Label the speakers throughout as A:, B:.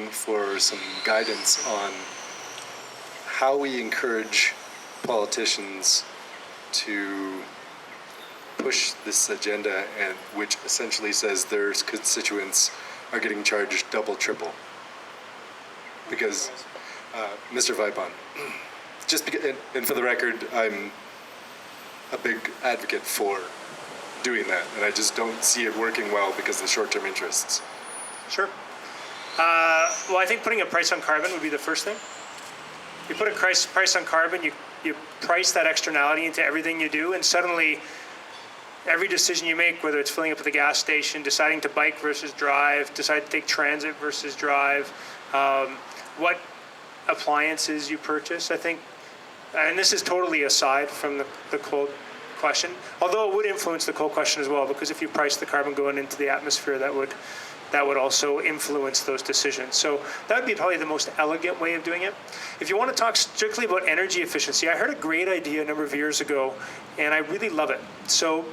A: for some guidance on how we encourage politicians to push this agenda, and which essentially says their constituents are getting charged double, triple. Because, Mr. Vipond, just because, and for the record, I'm a big advocate for doing that, and I just don't see it working well because of the short-term interests.
B: Sure. Well, I think putting a price on carbon would be the first thing. You put a price on carbon, you price that externality into everything you do, and suddenly every decision you make, whether it's filling up at the gas station, deciding to bike versus drive, decide to take transit versus drive, what appliances you purchase, I think, and this is totally aside from the coal question, although it would influence the coal question as well, because if you price the carbon going into the atmosphere, that would also influence those decisions. So that would be probably the most elegant way of doing it. If you want to talk strictly about energy efficiency, I heard a great idea a number of years ago, and I really love it. So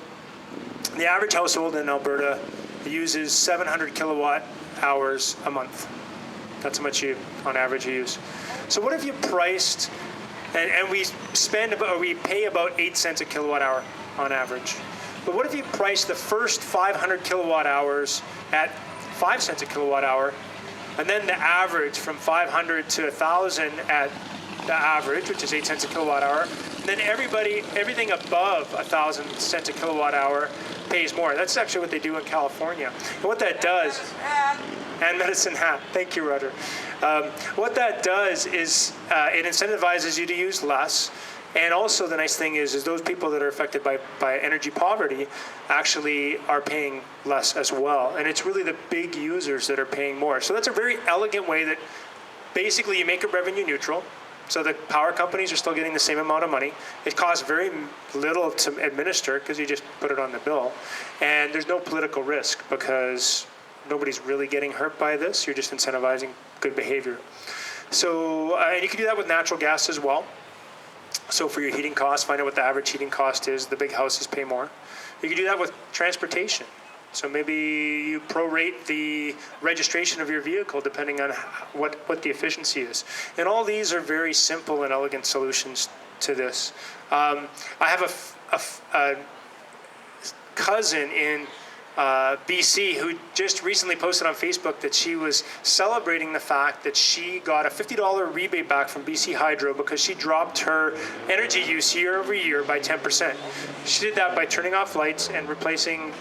B: the average household in Alberta uses 700 kilowatt hours a month. That's how much on average you use. So what if you priced, and we pay about 8 cents a kilowatt hour on average. But what if you priced the first 500 kilowatt hours at 5 cents a kilowatt hour, and then the average from 500 to 1,000 at the average, which is 8 cents a kilowatt hour, and then everything above 1,000 cents a kilowatt hour pays more. That's actually what they do in California. And what that does, and Medicine Hat, thank you, Roger. What that does is it incentivizes you to use less. And also the nice thing is those people that are affected by energy poverty actually are paying less as well. And it's really the big users that are paying more. So that's a very elegant way that basically you make it revenue neutral. So the power companies are still getting the same amount of money. It costs very little to administer because you just put it on the bill. And there's no political risk because nobody's really getting hurt by this. You're just incentivizing good behavior. So and you can do that with natural gas as well. So for your heating costs, find out what the average heating cost is. The big houses pay more. You can do that with transportation. So maybe you prorate the registration of your vehicle depending on what the efficiency is. And all these are very simple and elegant solutions to this. I have a cousin in BC who just recently posted on Facebook that she was celebrating the fact that she got a $50 rebate back from BC Hydro because she dropped her energy use year over year by 10%. She did that by turning off lights and replacing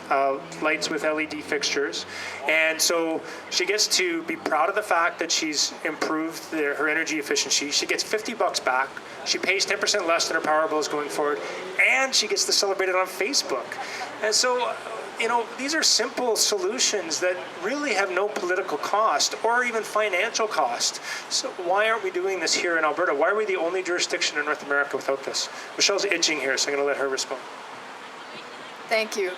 B: lights with LED fixtures. And so she gets to be proud of the fact that she's improved her energy efficiency. She gets $50 back. She pays 10% less than her power bills going forward, and she gets to celebrate it on Facebook. And so, these are simple solutions that really have no political cost or even financial cost. So why aren't we doing this here in Alberta? Why are we the only jurisdiction in North America without this? Michelle's itching here, so I'm going to let her respond.
C: Thank you.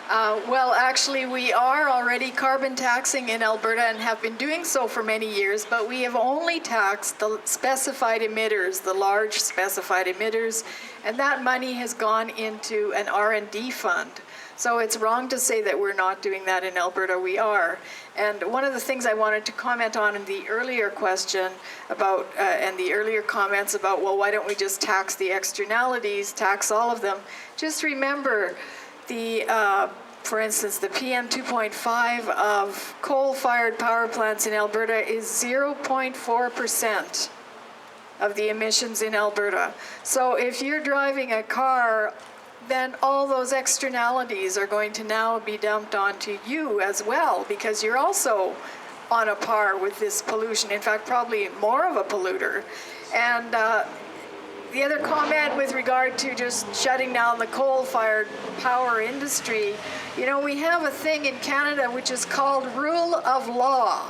C: Well, actually, we are already carbon taxing in Alberta and have been doing so for many years, but we have only taxed the specified emitters, the large specified emitters, and that money has gone into an R&D fund. So it's wrong to say that we're not doing that in Alberta. We are. And one of the things I wanted to comment on in the earlier question about, and the earlier comments about, well, why don't we just tax the externalities, tax all of them? Just remember for instance, the PM 2.5 of coal-fired power plants in Alberta is 0.4% of the emissions in Alberta. So if you're driving a car, then all those externalities are going to now be dumped onto you as well, because you're also on a par with this pollution. In fact, probably more of a polluter. And the other comment with regard to just shutting down the coal-fired power industry, we have a thing in Canada which is called rule of law.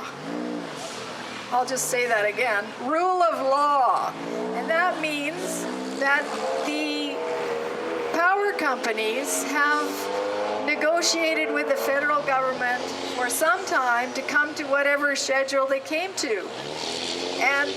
C: I'll just say that again, rule of law. And that means that the power companies have negotiated with the federal government for some time to come to whatever schedule they came to. And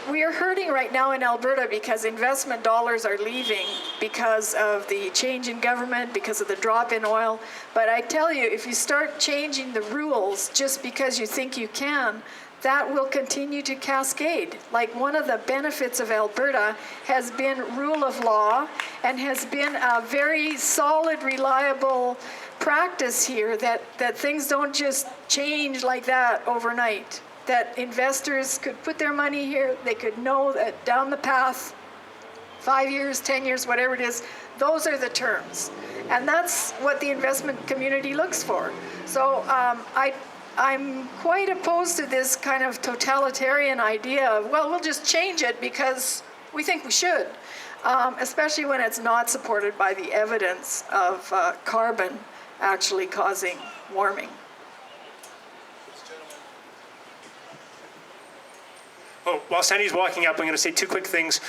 C: we are hurting right now in Alberta because investment dollars are leaving because of the change in government, because of the drop in oil. But I tell you, if you start changing the rules just because you think you can, that will continue to cascade. Like, one of the benefits of Alberta has been rule of law and has been a very solid, reliable practice here that things don't just change like that overnight. That investors could put their money here, they could know that down the path, 5 years, 10 years, whatever it is, those are the terms. And that's what the investment community looks for. So I'm quite opposed to this kind of totalitarian idea of, well, we'll just change it because we think we should, especially when it's not supported by the evidence of carbon actually causing warming.
B: Oh, while Sandy's walking up, I'm going to say two quick things.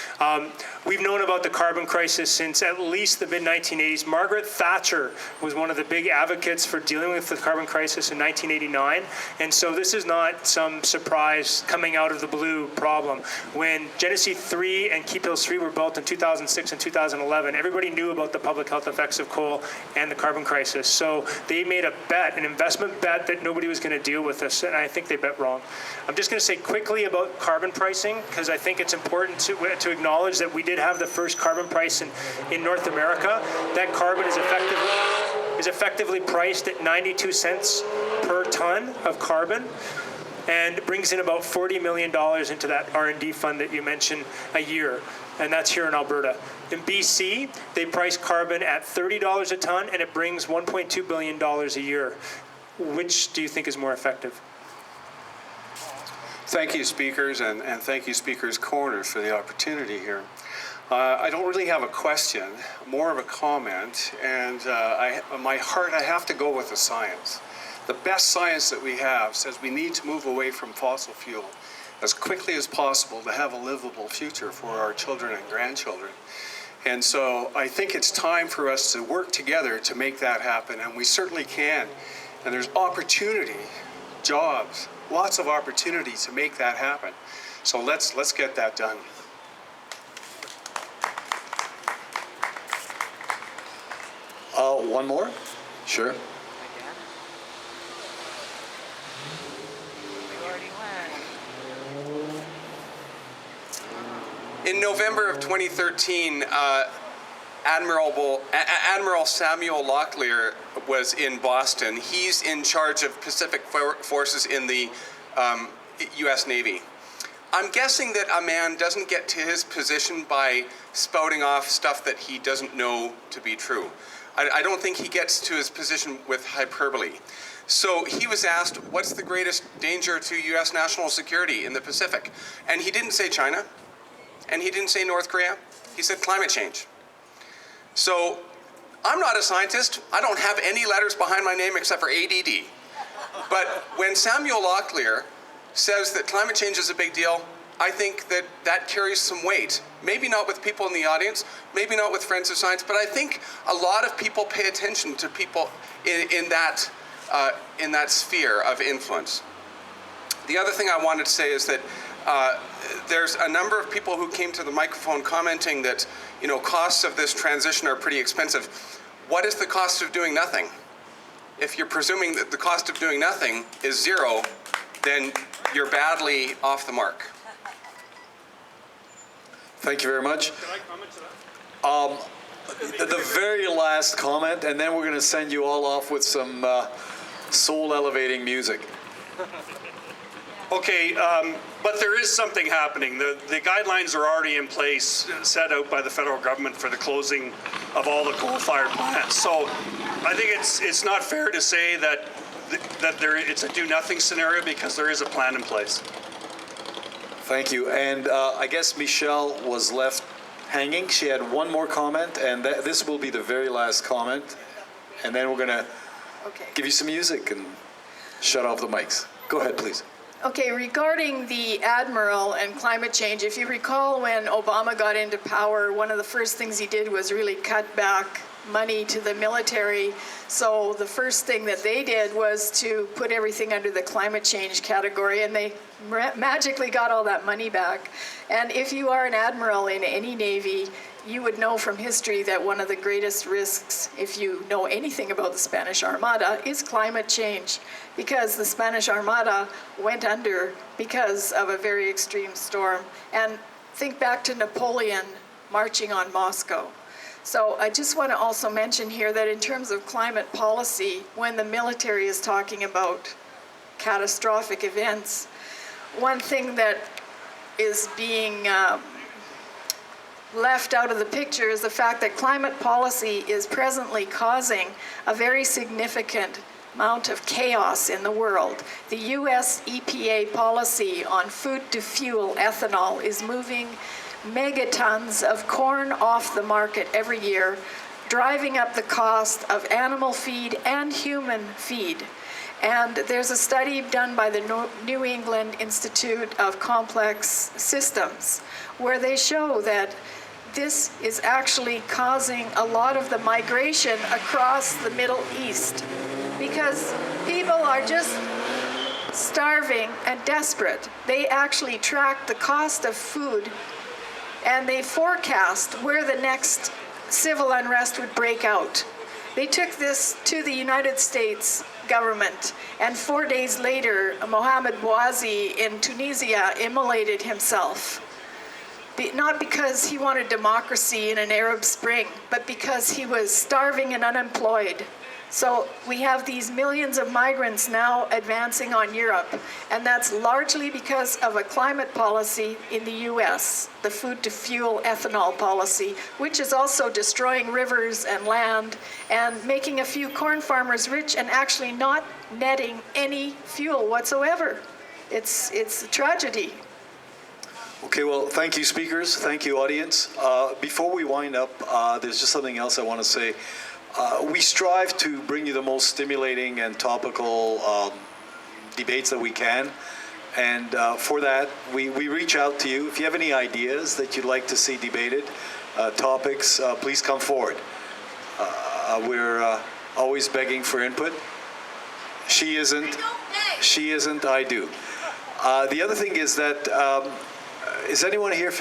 B: We've known about the carbon crisis since at least the mid-1980s. Margaret Thatcher was one of the big advocates for dealing with the carbon crisis in 1989. And so this is not some surprise coming out of the blue problem. When Genesee 3 and Keephills 3 were built in 2006 and 2011, everybody knew about the public health effects of coal and the carbon crisis. So they made a bet, an investment bet, that nobody was going to deal with this. And I think they bet wrong. I'm just going to say quickly about carbon pricing, because I think it's important to acknowledge that we did have the first carbon price in North America. That carbon is effectively priced at 92 cents per ton of carbon, and brings in about $40 million into that R&D fund that you mentioned a year, and that's here in Alberta. In BC, they price carbon at $30 a ton, and it brings $1.2 billion a year. Which do you think is more effective?
D: Thank you, speakers, and thank you, Speakers Corner, for the opportunity here. I don't really have a question, more of a comment, and my heart, I have to go with the science. The best science that we have says we need to move away from fossil fuel as quickly as possible to have a livable future for our children and grandchildren. And so I think it's time for us to work together to make that happen, and we certainly can. And there's opportunity, jobs, lots of opportunity to make that happen. So let's get that done.
E: One more? Sure.
F: In November of 2013, Admiral Samuel Locklear was in Boston. He's in charge of Pacific forces in the U.S. Navy. I'm guessing that a man doesn't get to his position by spouting off stuff that he doesn't know to be true. I don't think he gets to his position with hyperbole. So he was asked, what's the greatest danger to U.S. national security in the Pacific? And he didn't say China, and he didn't say North Korea. He said climate change. So I'm not a scientist. I don't have any letters behind my name except for ADD. But when Samuel Locklear says that climate change is a big deal, I think that carries some weight. Maybe not with people in the audience, maybe not with friends of science, but I think a lot of people pay attention to people in that sphere of influence. The other thing I wanted to say is that there's a number of people who came to the microphone commenting that, costs of this transition are pretty expensive. What is the cost of doing nothing? If you're presuming that the cost of doing nothing is zero, then you're badly off the mark.
E: Thank you very much.
B: Can I comment to that?
E: The very last comment, and then we're going to send you all off with some soul-elevating music.
G: Okay, but there is something happening. The guidelines are already in place, set out by the federal government for the closing of all the coal-fired plants. So I think it's not fair to say that it's a do-nothing scenario, because there is a plan in place.
E: Thank you. And I guess Michelle was left hanging. She had one more comment, and this will be the very last comment. And then we're going to give you some music and shut off the mics. Go ahead, please.
C: Okay, regarding the Admiral and climate change, if you recall when Obama got into power, one of the first things he did was really cut back money to the military. So the first thing that they did was to put everything under the climate change category, and they magically got all that money back. And if you are an admiral in any navy, you would know from history that one of the greatest risks, if you know anything about the Spanish Armada, is climate change, because the Spanish Armada went under because of a very extreme storm. And think back to Napoleon marching on Moscow. So I just want to also mention here that in terms of climate policy, when the military is talking about catastrophic events, one thing that is being left out of the picture is the fact that climate policy is presently causing a very significant amount of chaos in the world. The US EPA policy on food to fuel ethanol is moving megatons of corn off the market every year, driving up the cost of animal feed and human feed. And there's a study done by the New England Institute of Complex Systems where they show that this is actually causing a lot of the migration across the Middle East because people are just starving and desperate. They actually track the cost of food and they forecast where the next civil unrest would break out. They took this to the United States government, and 4 days later, Mohamed Bouazi in Tunisia immolated himself. Not because he wanted democracy in an Arab Spring, but because he was starving and unemployed. So we have these millions of migrants now advancing on Europe, and that's largely because of a climate policy in the US, the food to fuel ethanol policy, which is also destroying rivers and land and making a few corn farmers rich and actually not netting any fuel whatsoever. It's a tragedy.
E: Okay, well, thank you, speakers. Thank you, audience. Before we wind up, there's just something else I want to say. We strive to bring you the most stimulating and topical debates that we can. And for that, we reach out to you. If you have any ideas that you'd like to see debated, topics, please come forward. We're always begging for input. She isn't, I do. The other thing is that, is anyone here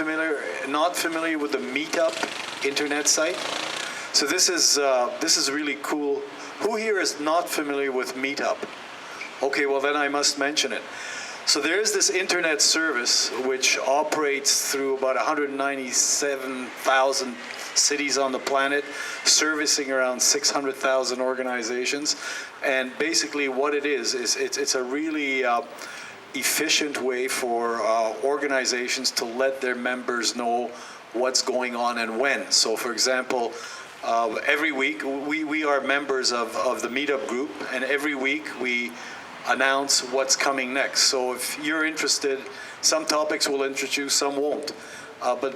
E: not familiar with the Meetup internet site? So this is really cool. Who here is not familiar with Meetup? Okay, well then I must mention it. So there's this internet service which operates through about 197,000 cities on the planet, servicing around 600,000 organizations. And basically what it is it's a really efficient way for organizations to let their members know what's going on and when. So for example, every week, we are members of the Meetup group, and every week we announce what's coming next. So if you're interested, some topics we'll introduce, some won't. But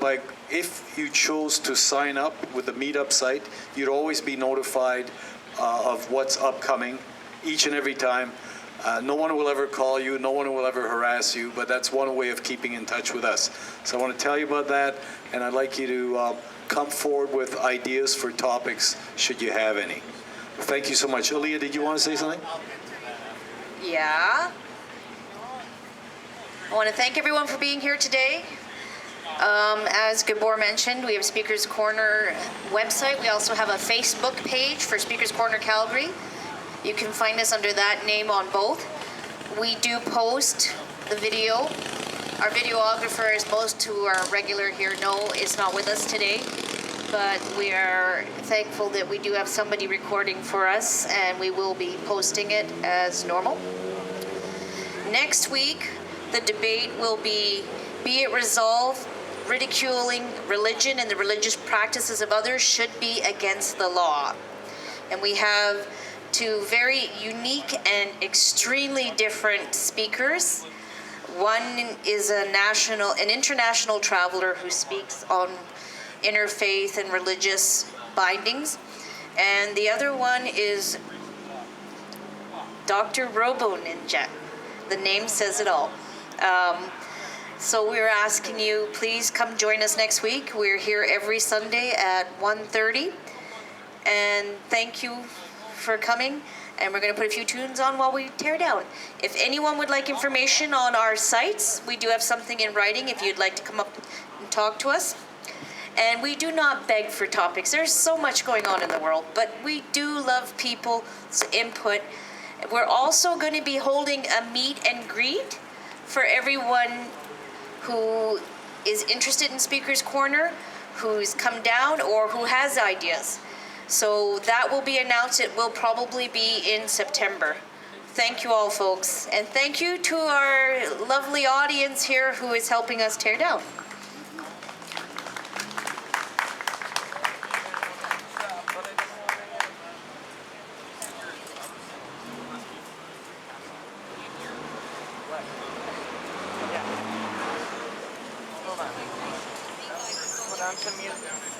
E: if you chose to sign up with the Meetup site, you'd always be notified of what's upcoming each and every time. No one will ever call you, no one will ever harass you, but that's one way of keeping in touch with us. So I want to tell you about that, and I'd like you to come forward with ideas for topics, should you have any. Thank you so much. Aaliyah, did you want to say something?
H: Yeah. I want to thank everyone for being here today. As Gabor mentioned, we have Speakers Corner website. We also have a Facebook page for Speakers Corner Calgary. You can find us under that name on both. We do post the video. Our videographer, as most who are regular here know, is not with us today, but we are thankful that we do have somebody recording for us, and we will be posting it as normal. Next week, the debate will be it resolved, ridiculing religion and the religious practices of others should be against the law. And we have two very unique and extremely different speakers. One is an international traveler who speaks on interfaith and religious bindings. And the other one is Dr. Robo Ninja. The name says it all. So we're asking you, please come join us next week. We're here every Sunday at 1:30. And thank you for coming. And we're going to put a few tunes on while we tear down. If anyone would like information on our sites, we do have something in writing if you'd like to come up and talk to us. And we do not beg for topics. There's so much going on in the world, but we do love people's input. We're also going to be holding a meet and greet for everyone who is interested in Speaker's Corner, who's come down, or who has ideas. So that will be announced. It will probably be in September. Thank you all, folks. And thank you to our lovely audience here who is helping us tear down.
I: Hold on. Put on some music.